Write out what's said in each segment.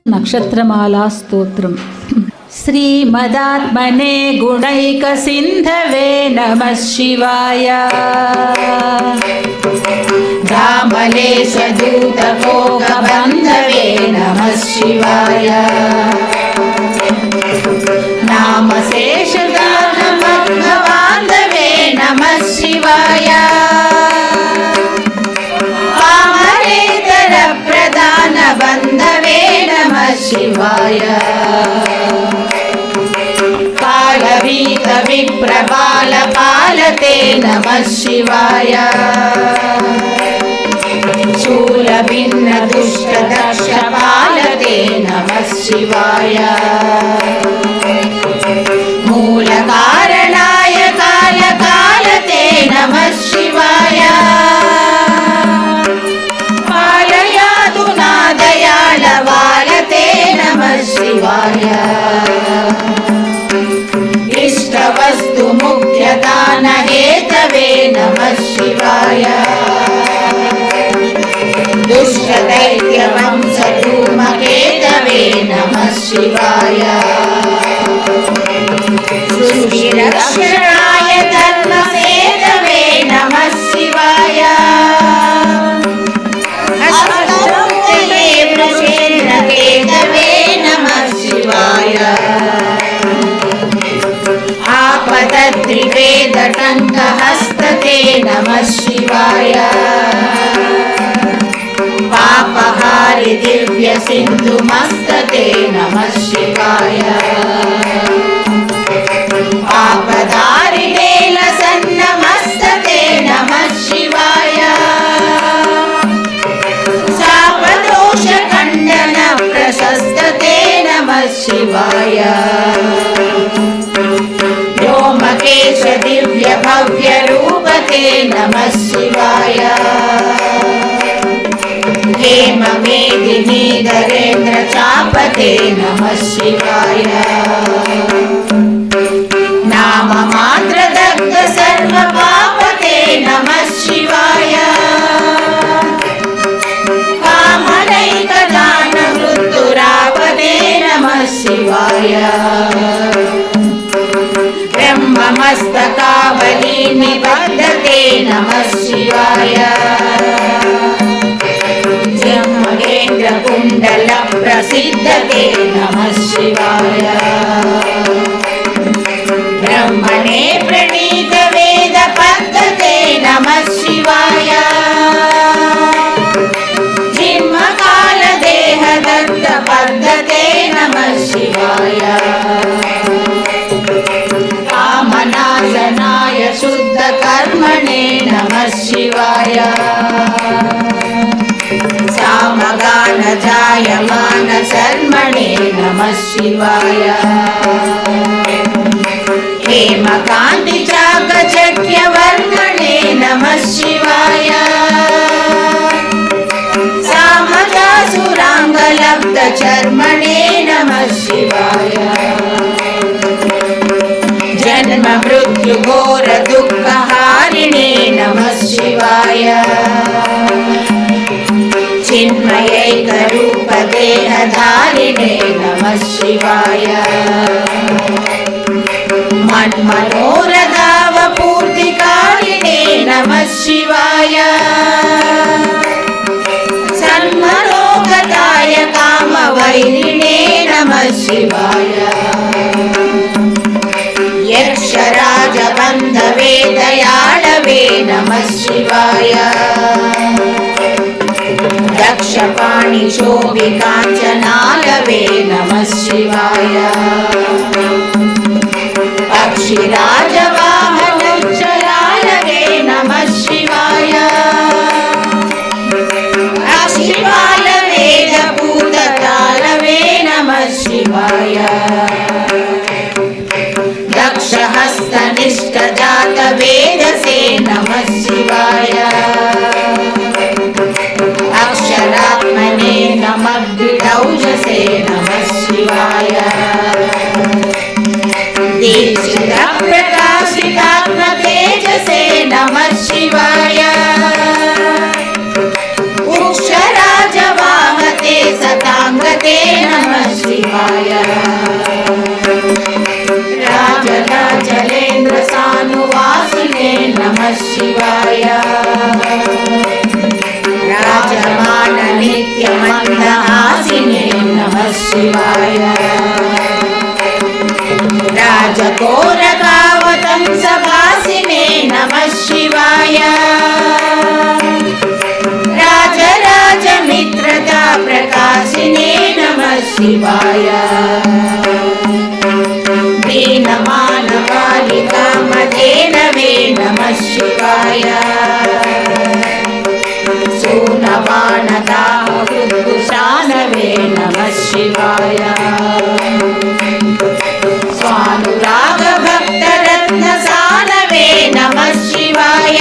ನಕ್ಷತ್ರಮಾಲಾ ಸ್ತೋತ್ರಂ. ಶ್ರೀಮದಾತ್ಮನೇ ಗುಣೈಕ ಸಿಂಧವೇ ನಮಃ ಶಿವಾಯ. ಧಾಮಲೇಶ ದೂತ ಕೋಕ ಬಂಧವೇ ನಮಃ ಶಿವಾಯ. ನಾಮ ಶೇಷದಾನ ಮಗ್ನ ಬಾಂಧವೇ ನಮಃ ಶಿವಾಯ. ಪಾಮರೇತರ ಪ್ರಧಾನ ಬಂಧವೇ ನಮಃ ಶಿವಾಯ. ಕಾಲವೀತ ವಿಪ್ರಬಾಲ ಪಾಲತೆ ನಮಃ ಶಿವಾಯ. ಶೂಲ ಭಿನ್ನ ದುಷ್ಟ ದಕ್ಷ ಪಾಲತೆ ನಮಃ ಶಿವಾಯ. ಮೂಲ ಕಾರಣಾಯ ಕಾಲ ಕಾಲತೆ ನಮಃ ಶಿವಾಯ. ಪಾಲಯಾದು ನಾದಯಾಳ ವಾಲತೆ ನಮಃ ಶಿವಾಯ. ಇಷ್ಟವಸ್ತು ಮುಖ್ಯ ದಾನ ಹೇತವೇ ನಮಃ ಶಿವಾಯ. ದುಷ್ಟ ದೈತ್ಯ ವಂಶ ಧೂಮಕೇತವೇ ನಮಃ ಶಿವಾಯ. ಸೃಷ್ಟಿ ರಕ್ಷಣಾಯ ಧರ್ಮ ಸೇತವೇ ನಮಃ ಶಿವಾಯ. ಅಷ್ಟೌತ್ತಯೇ ವೃಷೇಂದ್ರ ಕೇತವೇ ನಮಃ ಶಿವಾಯ. ಆಪದತ್ರಿವೇದ ಟಂಕ ಹಸ್ತತೆ ನಮಃ ಶಿವಾಯ. ಪಾಪಹಾರಿ ದಿವ್ಯ ಸಿಂಧು ಮಸ್ತತೆ ನಮಃ ಶಿವಾಯ. ಪಾಪಧಾರಿ ವೇಲ ಸನ್ನ ಮಸ್ತತೆ ನಮಃ ಶಿವಾಯ. ಶಾಪದೋಷ ಖಂಡನ ಪ್ರಶಸ್ತತೆ ನಮಃ ಶಿವಾಯ. ವ್ಯೋಮಕೇಶ ದಿವ್ಯ ಭವ್ಯ ರೂಪತೆ ನಮಃ ಶಿವಾಯ. ಹೇಮ ಮೇದಿನಿ ಧರೇಂದ್ರ ಚಾಪತೆ ನಮಃ ಶಿವಾಯ. ನಾಮ ಮಾತ್ರ ದಗ್ಧ ಸರ್ವ ಪಾಪತೆ ನಮಃ ಶಿವಾಯ. ಕಾಮನೈಕ ದಾನ ಮೃತ್ಯುರಾಪತೆ ನಮಃ ಶಿವಾಯ. ಬ್ರಹ್ಮ ಮಸ್ತಕಾವಲಿ ನಿಬದ್ಧತೆ ನಮಃ ಶಿವಾಯ. ಜಮಗೇಂದ್ರ ಕುಂಡಲ ಪ್ರಸಿದ್ಧತೆ ನಮಃ ಶಿವಾಯ. ಬ್ರಹ್ಮಣೇ ಪ್ರಣೀತ ವೇದ ಪದ್ಧತೆ ನಮಃ ಶಿವಾಯ. ಜಿನ್ಮ ಕಾಲ ದೇಹ ದತ್ತ ಪದ್ಧತೆ ನಮಃ ಶಿವಾಯ. ಕಾಮನಾಶನಾಯ ಶುದ್ಧ ಕರ್ಮಣೇ ನಮಃ ಶಿವಾಯ. ಸಾಮಗಾನ ಜಾಯಮಾನ ಶರ್ಮಣೇ ನಮಃ ಶಿವಾಯ. ಹೇಮಕಾಂತಿ ಚಾಕಚಕ್ಯ ವರ್ಣನೆ ನಮಃ ಶಿವಾಯ. ಸಾಮದಾಸುರಾಂಗ ಲಬ್ಧ ಚರ್ಮಣೇ ನಮಃ ಶಿವಾಯ. ಜನ್ಮ ಮೃತ್ಯು ಘೋರ ದುಃಖ ಹಾರಿಣೇ ನಮಃ ಶಿವಾಯ. ಚಿನ್ಮಯೈಕ ರೂಪ ದೇಹಧಾರಿಣೇ ನಮಃ ಶಿವಾಯ. ಮನ್ಮನೋರಧಾವ ಪೂರ್ತಿ ಕಾರಿಣೇ ನಮಃ ಶಿವಾಯ. ಸನ್ಮನೋಗತಾಯ ಕಾಮ ವೈರಿಣೇ ನಮಃ ಶಿವಾಯ. ಯಕ್ಷರಾಜ ಬಂಧವೇ ದಯಾಳವೇ ನಮಃ ಶಿವಾಯ. ದಕ್ಷಪಾಣಿ ಶೋಭಿ ಕಾಂಚನಾಲವೇ ನಮಃ ಶಿವಾಯ. ಪಕ್ಷಿರಾಜವಾಹನೋಚ್ಚರಾಲವೇ ನಮಃ ಶಿವಾಯ. ಅಕ್ಷಿಪಾಲ ವೇದ ಭೂತ ತಾಲವೇ ನಮಃ ಶಿವಾಯ. ದಕ್ಷ ಹಸ್ತ ನಿಷ್ಠ ಜಾತ ವೇದಸೇ ನಮಃ ಶಿವಾಯ. ಅಕ್ಷರಾತ್ಮನೇ ನಮಃ ಔಜಸೇ ನಮಃ ಶಿವಾಯ. ದೀಕ್ಷಿತ ಪ್ರಕಾಶಿತಾತ್ಮ ತೇಜಸೇ ನಮಃ ಶಿವಾಯ. ಉಕ್ಷರಾಜವಾಹತೆ ಸತಾಂಗತೆ शिवाय राजकोरकावतं सभासिने नमः शिवाय राजराजमित्रता प्रकाशिने नमः शिवाय दीनमानवालिका मधेनवे नमः शिवाय सूनवानदाहुशानवे नमः शिवाय स्वानुरागभक्तरत्नसानवे नमः शिवाय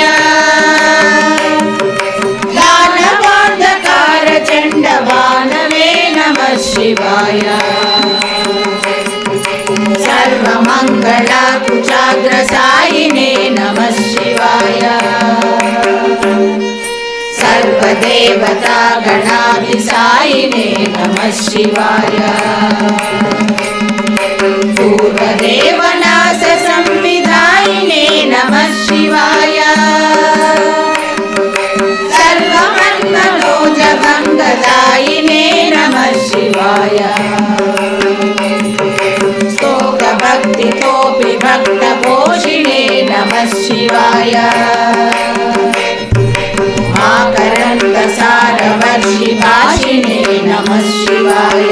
दानवान्धकारचण्डवानवे नमः शिवाय सर्वमङ्गलाकुचाग्रसायिने नमः शिवाय सर्वदेवता गणाधिसायिने नमः शिवाय पूर्वदेवनाश संविधायिने नमः शिवाय सर्वमन्मनोजभङ्गदायिने नमः शिवाय स्तोत्रभक्तितोऽपि भक्तपोषिणे नमः शिवाय आकरन्दसारवर्षिभाषिणे नमः शिवाय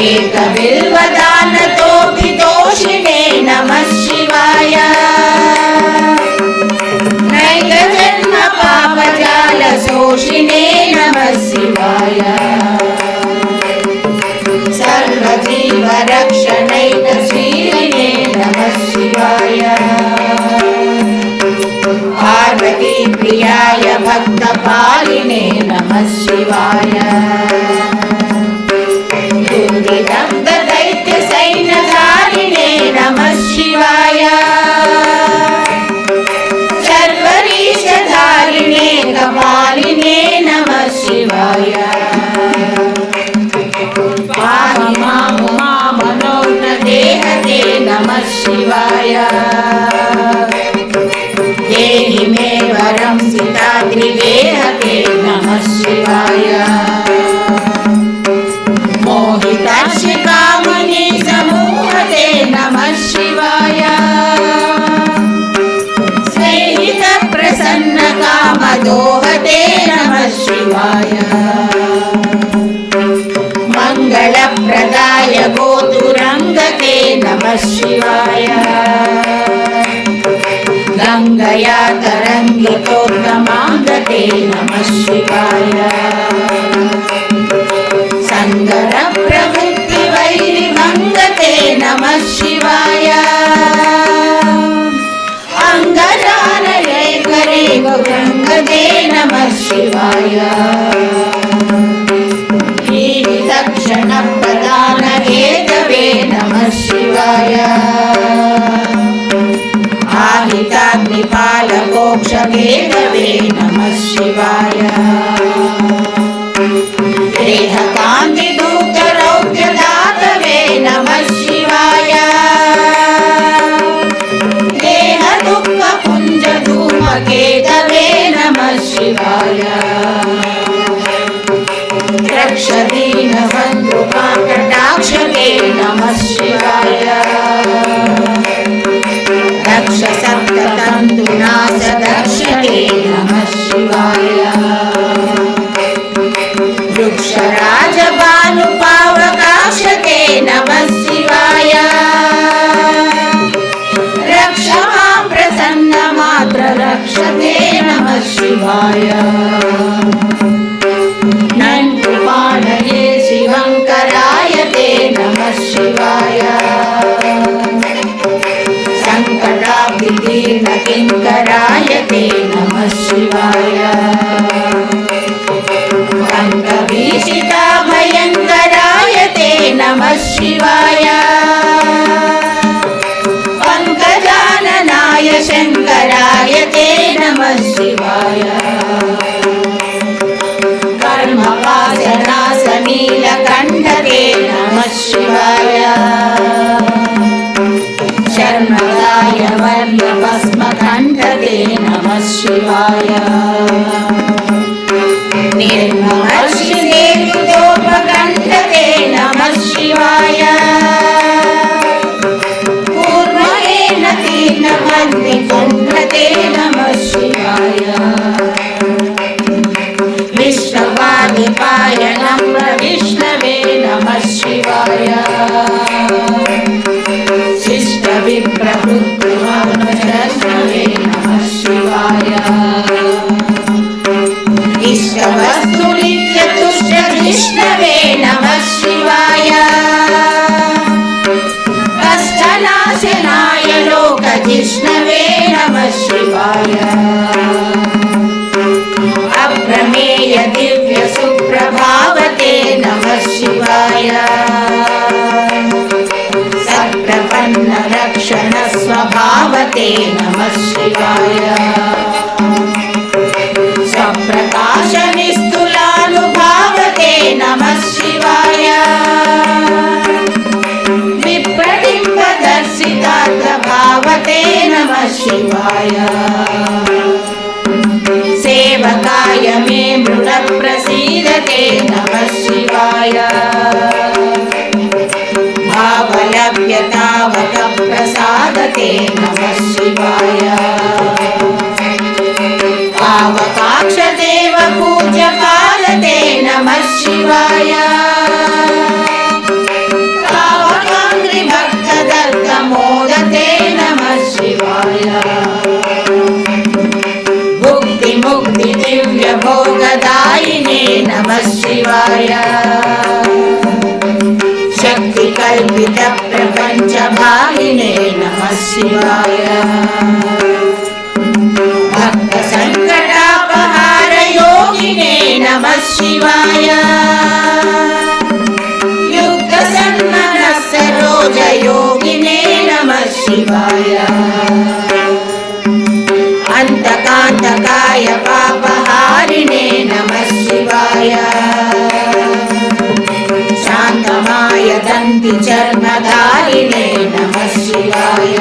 एकबिल्वदानतोऽभितोषिणे नमः शिवाय नैकजन्मपापजालशोषिणे नमः शिवाय सर्वजीवरक्षणैकशीलिने नमः शिवाय पार्वतीप्रियाय भक्तपालिने नमः शिवाय दुर्विदग्धदैत्यसैन्यधारिणे नमः शिवाय सर्वरीशधारिणे कपालिने नमः शिवाय पाहि मां मनोज्ञदेहते नमः शिवाय देहि मे वरं सीताग्रिवेहते नमः शिवाय मोहिताक्षिकामणि समूहते नमः शिवाय स्नेहितप्रसन्नकामदोहते नमः शिवाय मङ्गलप्रदाय गोतुरङ्गते नमः शिवाय गङ्गया तरङ्गितोत्तमाङ्गते नमः शिवाय सङ्गरप्रवृत्तिवैरिभङ्गते नमः शिवाय अङ्गजानलेकरे गङ्गते नमः शिवाय दक्षिणप्रदानहेतवे नमः शिवाय आहिताग्निपालकोक्षभेदवे नमः शिवाय देहकान्तिदूतरौद्रदातवे नमः शिवाय देहदुःखपुञ्जधूमकेतवे नमः शिवाय रक्षदीनबन्धुपाकटाक्षते नमः शिवाय दक्ष सप्ततन्तुनाशदक्षते नमः शिवाय वृक्षराजभानुपावकाक्षते नमः शिवाय रक्ष मां प्रसन्नमात्ररक्षते नमः शिवाय नन्कुपाणये शिवङ्करायते नमः शिवाय सङ्कटाब्धिदीर्णकिङ्करायते नमः शिवाय भङ्गभीषिताभयङ्करायते नमः शिवाय पङ्कजाननाय शङ्करायते नमः शिवाय कर्मपाशनाशनीलकण्ठते नमः शिवाय शर्मदाय वर्यभस्मकण्ठते नमः शिवाय निर्महर्षिदेवदोप कंठते नमः शिवाय विश्वपादिपाय नम्र विष्णवे नमः शिवाय शिष्टविप्रवृत्तिमनुशरणवे नमः शिवाय इष्टवस्तु नित्यतुष्ट विष्णवे नमः शिवाय कष्टनाशनाय लोकजिष्णवे नमः शिवाय अप्रमेय दिव्य सुप्रभावते नमः शिवाय सत्प्रपन्न रक्षण स्वभावते नमः शिवाय स्वप्रकाश निस्तुलानुभावते नमः शिवाय विप्रबिम्ब दर्शितार्थभावते नमः शिवाय सेवकाय मे मृड प्रसीदते नमः शिवाय भावलभ्यतावक प्रसादते नमः शिवाय पावकाक्षदेव पूज्यकालते नमः शिवाय पावकाङ्घ्रिभक्तदत्तमोदते नमः शिवाय भुक्तिमुक्ति दिव्य भोगदायिने नमः शिवाय शक्ति कल्पित प्रपंच भागिने नमः शिवाय भक्त संकटापहार योगिने नमः शिवाय युक्त सन्मनः सरोज योगिने नमः शिवाय अंतकांतकाय पापहारिणे नमः शिवाय शान्तमाय दन्ति चर्मधारिणे नमः शिवाय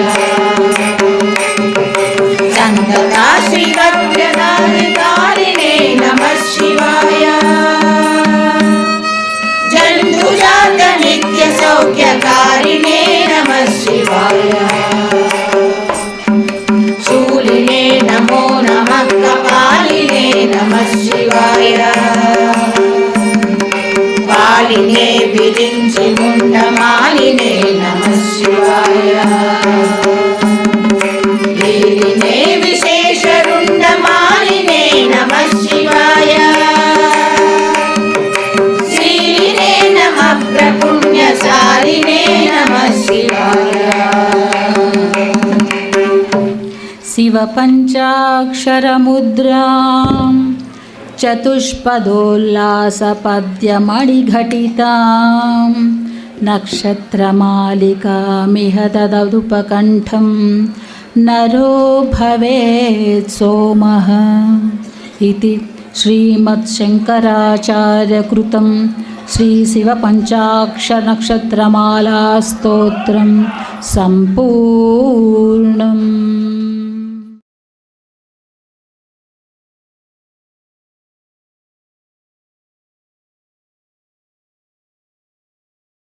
संतता श्रीवत्प्रदानिकारिणे नमः शिवाय जन्तुजात नित्य सौख्यकारिणे नमः शिवाय शूलिने नमो नमः कपालिने नमः शिवाय पालिने विरिञ्चि मुण्डमालिने नमः शिवाय लीलिने विशेषरुण्डमालिने नमः शिवाय श्रीलिने नमः प्रपुण्यशालिने नमः शिवाय शिव पञ्चाक्षरमुद्रां चतुष्पदोल्लासपद्यमणिघटितां नक्षत्रमालिकामिह तदुपकण्ठं नरो भवेत् सोमः इति श्रीमत्शङ्कराचार्यकृतं श्रीशिवपञ्चाक्षरनक्षत्रमालास्तोत्रं सम्पूर्णम्।